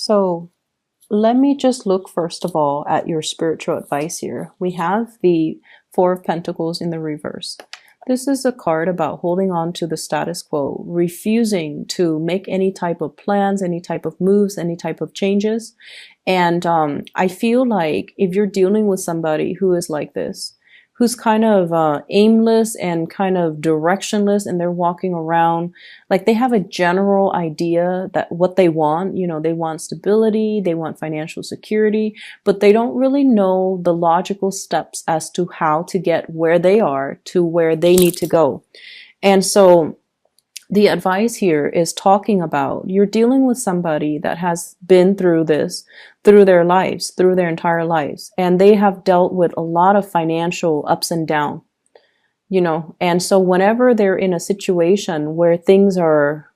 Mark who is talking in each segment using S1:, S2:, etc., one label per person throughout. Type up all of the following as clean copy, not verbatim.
S1: So let me just look first of all at your spiritual advice here. We have the Four of Pentacles in the reverse. This is a card about holding on to the status quo, refusing to make any type of plans, any type of moves, any type of changes. And I feel like if you're dealing with somebody who is like this, who's kind of aimless and kind of directionless, and they're walking around like they have a general idea that what they want, they want stability, they want financial security, but they don't really know the logical steps as to how to get where they are to where they need to go. And so the advice here is talking about you're dealing with somebody that has been through this, through their lives, through their entire lives, and they have dealt with a lot of financial ups and downs, and so whenever they're in a situation where things are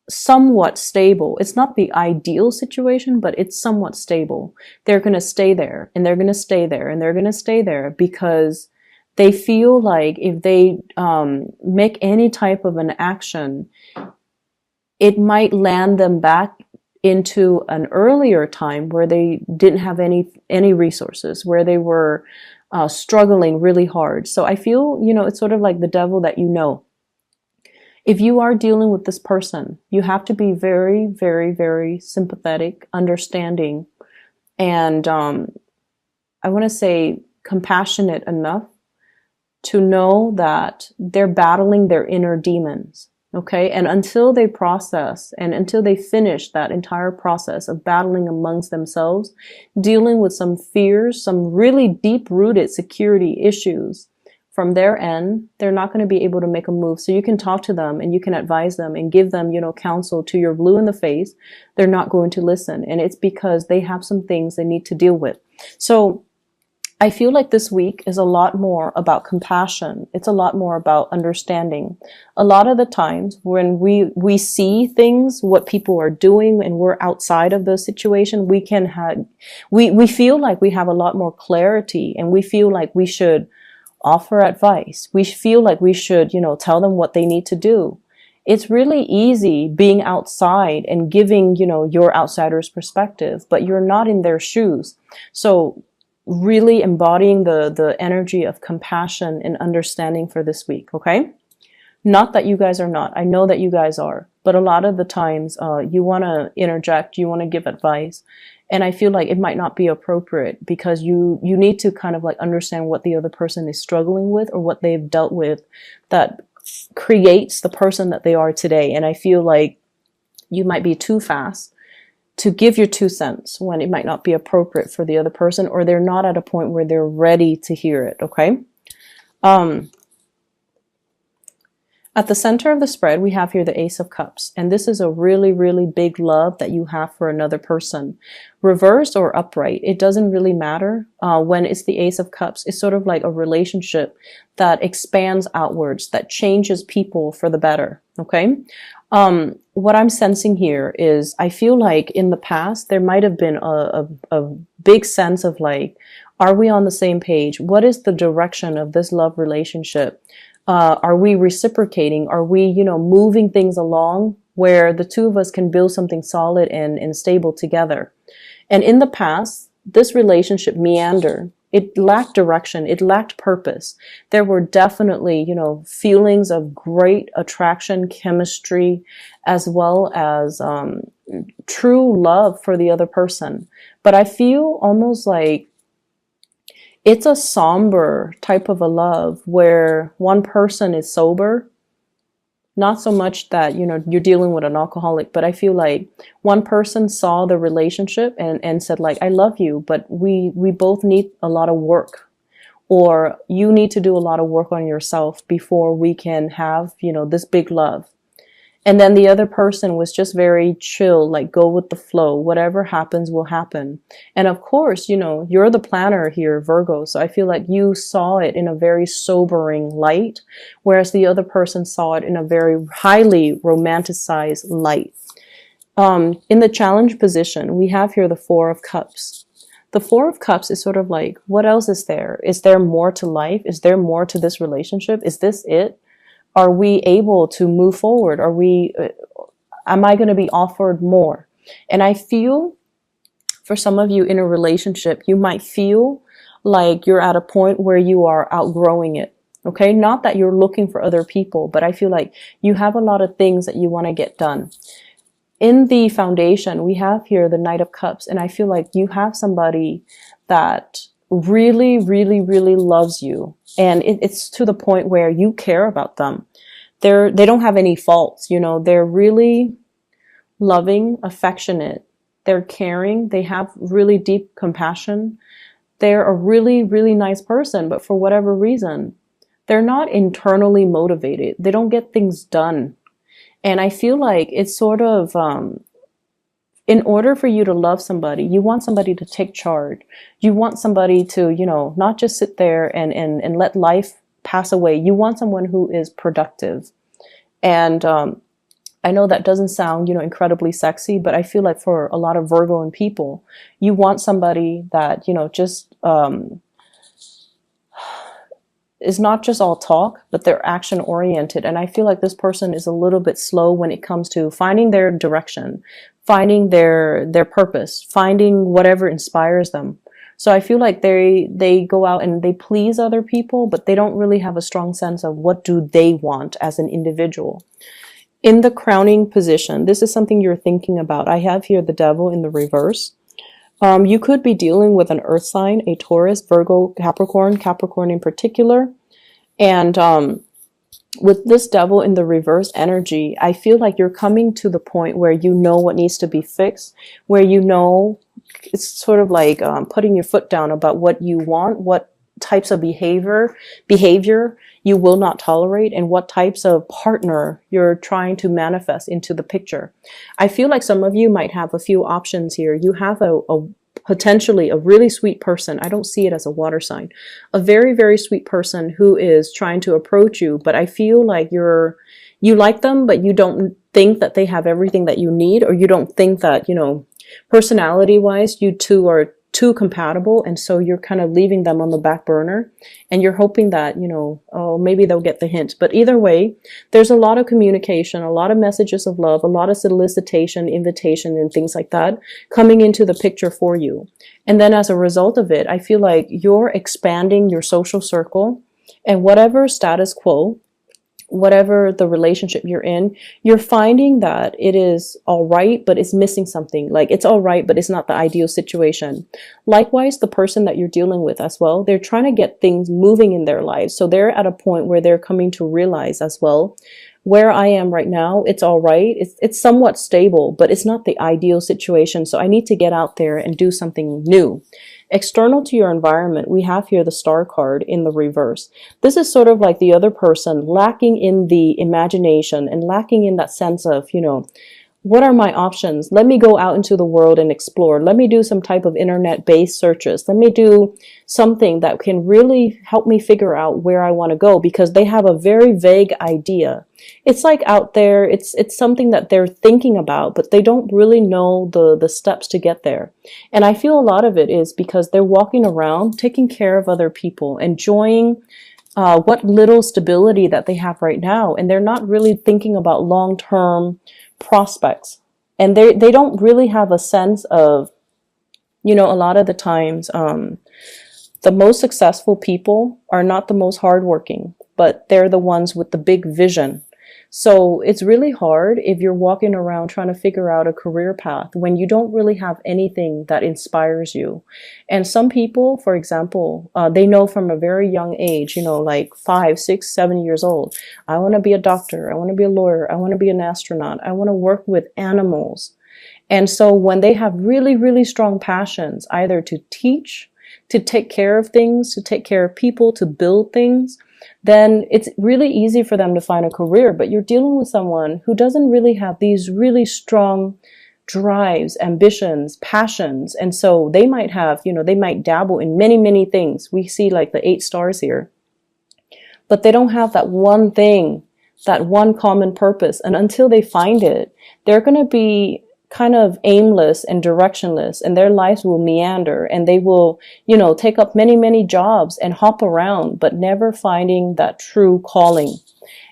S1: somewhat stable, it's not the ideal situation, but it's somewhat stable, they're going to stay there, and they're going to stay there, and they're going to stay there because they feel like if they make any type of an action, it might land them back into an earlier time where they didn't have any resources, where they were struggling really hard. So I feel, it's sort of like the devil that you know. If you are dealing with this person, you have to be very, very, very sympathetic, understanding, and I want to say compassionate enough to know that they're battling their inner demons, okay? And until they process and until they finish that entire process of battling amongst themselves, dealing with some fears, some really deep-rooted security issues from their end, they're not going to be able to make a move. So you can talk to them and you can advise them and give them, counsel to your blue in the face. They're not going to listen. And it's because they have some things they need to deal with. So I feel like this week is a lot more about compassion. It's a lot more about understanding. A lot of the times when we see things, what people are doing, and we're outside of the situation, we feel like we have a lot more clarity, and we feel like we should offer advice. We feel like we should, tell them what they need to do. It's really easy being outside and giving, your outsider's perspective, but you're not in their shoes. So really embodying the energy of compassion and understanding for this week, okay? Not that you guys are not. I know that you guys are. But a lot of the times you want to interject, you want to give advice. And I feel like it might not be appropriate because you need to kind of like understand what the other person is struggling with or what they've dealt with that creates the person that they are today. And I feel like you might be too fast to give your 2 cents when it might not be appropriate for the other person, or they're not at a point where they're ready to hear it, okay? At the center of the spread, we have here the Ace of Cups, and this is a really, really big love that you have for another person. Reversed or upright, it doesn't really matter. When it's the Ace of Cups, it's sort of like a relationship that expands outwards, that changes people for the better, okay? What I'm sensing here is I feel like in the past, there might have been a big sense of like, are we on the same page? What is the direction of this love relationship? Are we reciprocating? Are we, moving things along where the two of us can build something solid and stable together? And in the past, this relationship meandered. It lacked direction. It lacked purpose. There were definitely, feelings of great attraction, chemistry, as well as true love for the other person. But I feel almost like it's a somber type of a love where one person is sober. Not so much that, you're dealing with an alcoholic, but I feel like one person saw the relationship and said like, I love you, but we both need a lot of work, or you need to do a lot of work on yourself before we can have, this big love. And then the other person was just very chill, like go with the flow. Whatever happens will happen. And of course, you're the planner here, Virgo. So I feel like you saw it in a very sobering light, whereas the other person saw it in a very highly romanticized light. In the challenge position, we have here the Four of Cups. The Four of Cups is sort of like, what else is there? Is there more to life? Is there more to this relationship? Is this it? Are we able to move forward? Am I going to be offered more? And I feel for some of you in a relationship, you might feel like you're at a point where you are outgrowing it. Okay, not that you're looking for other people, but I feel like you have a lot of things that you want to get done. In the foundation, we have here the Knight of Cups, and I feel like you have somebody that really, really, really loves you. And it's to the point where you care about them. They don't have any faults, you know, they're really loving, affectionate, they're caring, they have really deep compassion. They're a really, really nice person, but for whatever reason, they're not internally motivated. They don't get things done. And I feel like it's sort of, in order for you to love somebody, you want somebody to take charge. You want somebody to, you know, not just sit there and let life pass away. You want someone who is productive. And I know that doesn't sound, you know, incredibly sexy, but I feel like for a lot of Virgo people, you want somebody that, you know, just is not just all talk, but they're action oriented. And I feel like this person is a little bit slow when it comes to finding their direction, finding their purpose, finding whatever inspires them. So I feel like they go out and they please other people, but they don't really have a strong sense of what do they want as an individual. In the crowning position, this is something you're thinking about. I have here the Devil in the reverse. You could be dealing with an earth sign, a Taurus, Virgo, Capricorn in particular. And with this Devil in the reverse energy, I feel like you're coming to the point where you know what needs to be fixed, where you know it's sort of like putting your foot down about what you want, what types of behavior you will not tolerate, and what types of partner you're trying to manifest into the picture. I feel like some of you might have a few options here. You have a potentially a really sweet person. I don't see it as a water sign. A very, very sweet person who is trying to approach you, but I feel like you like them, but you don't think that they have everything that you need, or you don't think that, you know, personality-wise, you two are too compatible, and so you're kind of leaving them on the back burner, and you're hoping that, you know, oh, maybe they'll get the hint. But either way, there's a lot of communication, a lot of messages of love, a lot of solicitation, invitation, and things like that coming into the picture for you. And then as a result of it, I feel like you're expanding your social circle, and whatever status quo, whatever the relationship you're in, you're finding that it is all right, but it's missing something. Like it's all right, but it's not the ideal situation. Likewise, the person that you're dealing with as well, they're trying to get things moving in their lives. So they're at a point where they're coming to realize as well, where I am right now, it's all right. It's somewhat stable, but it's not the ideal situation. So I need to get out there and do something new. External to your environment, we have here the Star card in the reverse. This is sort of like the other person lacking in the imagination and lacking in that sense of, you know, what are my options? Let me go out into the world and explore. Let me do some type of internet-based searches. Let me do something that can really help me figure out where I want to go, because they have a very vague idea. It's like out there, it's something that they're thinking about, but they don't really know the steps to get there. And I feel a lot of it is because they're walking around, taking care of other people, enjoying what little stability that they have right now. And they're not really thinking about long-term prospects. And they don't really have a sense of, you know, a lot of the times, the most successful people are not the most hardworking, but they're the ones with the big vision. So it's really hard if you're walking around trying to figure out a career path when you don't really have anything that inspires you. And some people, for example, they know from a very young age, you know, like 5, 6, 7 years old, I want to be a doctor, I want to be a lawyer, I want to be an astronaut, I want to work with animals. And so when they have really, really strong passions, either to teach, to take care of things, to take care of people, to build things, then it's really easy for them to find a career. But you're dealing with someone who doesn't really have these really strong drives, ambitions, passions. And so they might have, you know, they might dabble in many, many things. We see like the 8 stars here, but they don't have that one thing, that one common purpose. And until they find it, they're going to be kind of aimless and directionless, and their lives will meander, and they will, you know, take up many, many jobs and hop around, but never finding that true calling.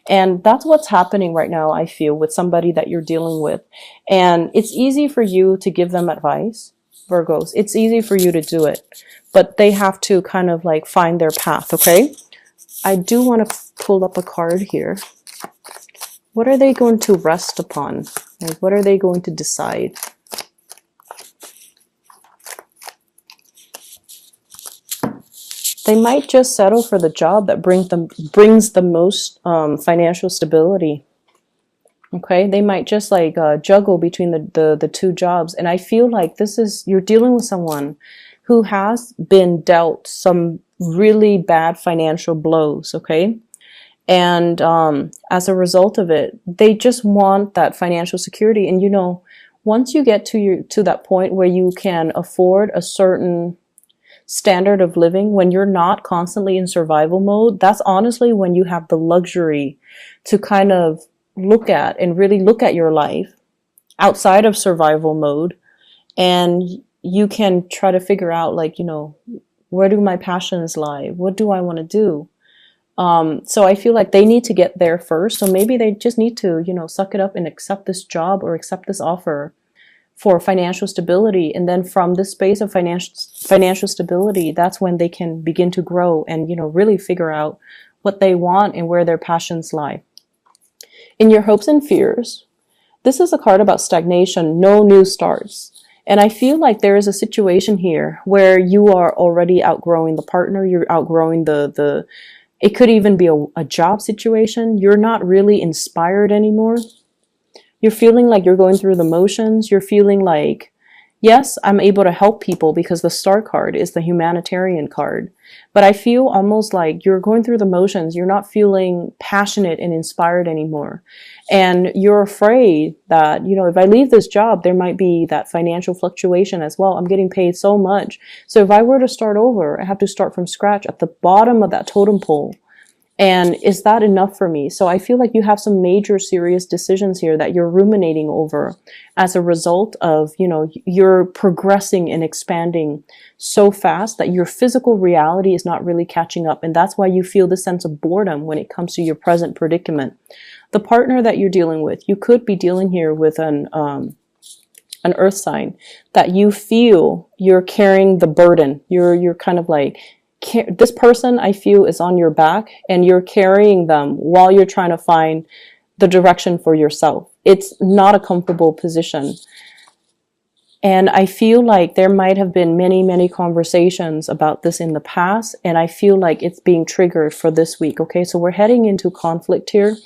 S1: And that's what's happening right now, I feel, with somebody that you're dealing with. And it's easy for you to give them advice, Virgos. It's easy for you to do it, but they have to kind of like find their path, okay? I do want to pull up a card here. What are they going to rest upon? Like, what are they going to decide? They might just settle for the job that brings the most financial stability. Okay, they might just like juggle between the two jobs. And I feel like you're dealing with someone who has been dealt some really bad financial blows, okay? And as a result of it, they just want that financial security. And you know, once you get to that point where you can afford a certain standard of living, when you're not constantly in survival mode, that's honestly when you have the luxury to kind of look at and really look at your life outside of survival mode. And you can try to figure out, like, you know, where do my passions lie? What do I want to do? So I feel like they need to get there first. So maybe they just need to, you know, suck it up and accept this job or accept this offer for financial stability. And then from this space of financial stability, that's when they can begin to grow and, you know, really figure out what they want and where their passions lie. In your hopes and fears, this is a card about stagnation, no new starts. And I feel like there is a situation here where you are already outgrowing the partner, you're outgrowing it could even be a job situation. You're not really inspired anymore. You're feeling like you're going through the motions. You're feeling like, yes, I'm able to help people because the Star card is the humanitarian card. But I feel almost like you're going through the motions. You're not feeling passionate and inspired anymore. And you're afraid that, you know, if I leave this job, there might be that financial fluctuation as well. I'm getting paid so much. So if I were to start over, I have to start from scratch at the bottom of that totem pole. And is that enough for me? So I feel like you have some major serious decisions here that you're ruminating over as a result of, you know, you're progressing and expanding so fast that your physical reality is not really catching up. And that's why you feel the sense of boredom when it comes to your present predicament. The partner that you're dealing with, you could be dealing here with an earth sign that you feel you're carrying the burden. You're kind of like, this person, I feel, is on your back and you're carrying them while you're trying to find the direction for yourself. It's not a comfortable position. And I feel like there might have been many, many conversations about this in the past. And I feel like it's being triggered for this week. Okay, so we're heading into conflict here.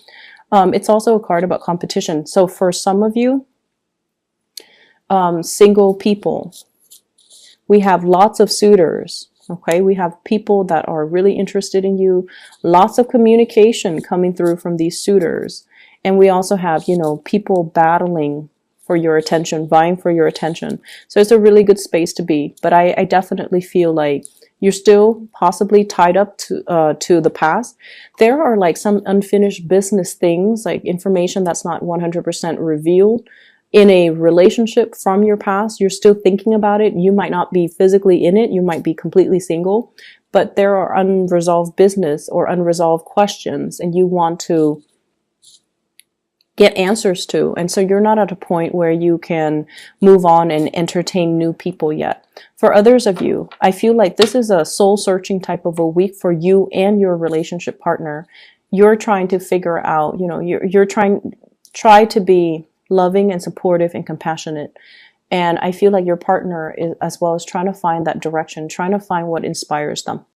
S1: It's also a card about competition. So for some of you, single people, we have lots of suitors. Okay, we have people that are really interested in you, lots of communication coming through from these suitors. And we also have, you know, people battling for your attention, vying for your attention. So it's a really good space to be. But I definitely feel like you're still possibly tied up to the past. There are like some unfinished business things, like information that's not 100% revealed in a relationship from your past. You're still thinking about it. You might not be physically in it. You might be completely single, but there are unresolved business or unresolved questions and you want to get answers to. And so you're not at a point where you can move on and entertain new people yet. For others of you, I feel like this is a soul searching type of a week for you and your relationship partner. You're trying to figure out, you know, you're try to be loving and supportive and compassionate. And I feel like your partner is as well as trying to find that direction, trying to find what inspires them.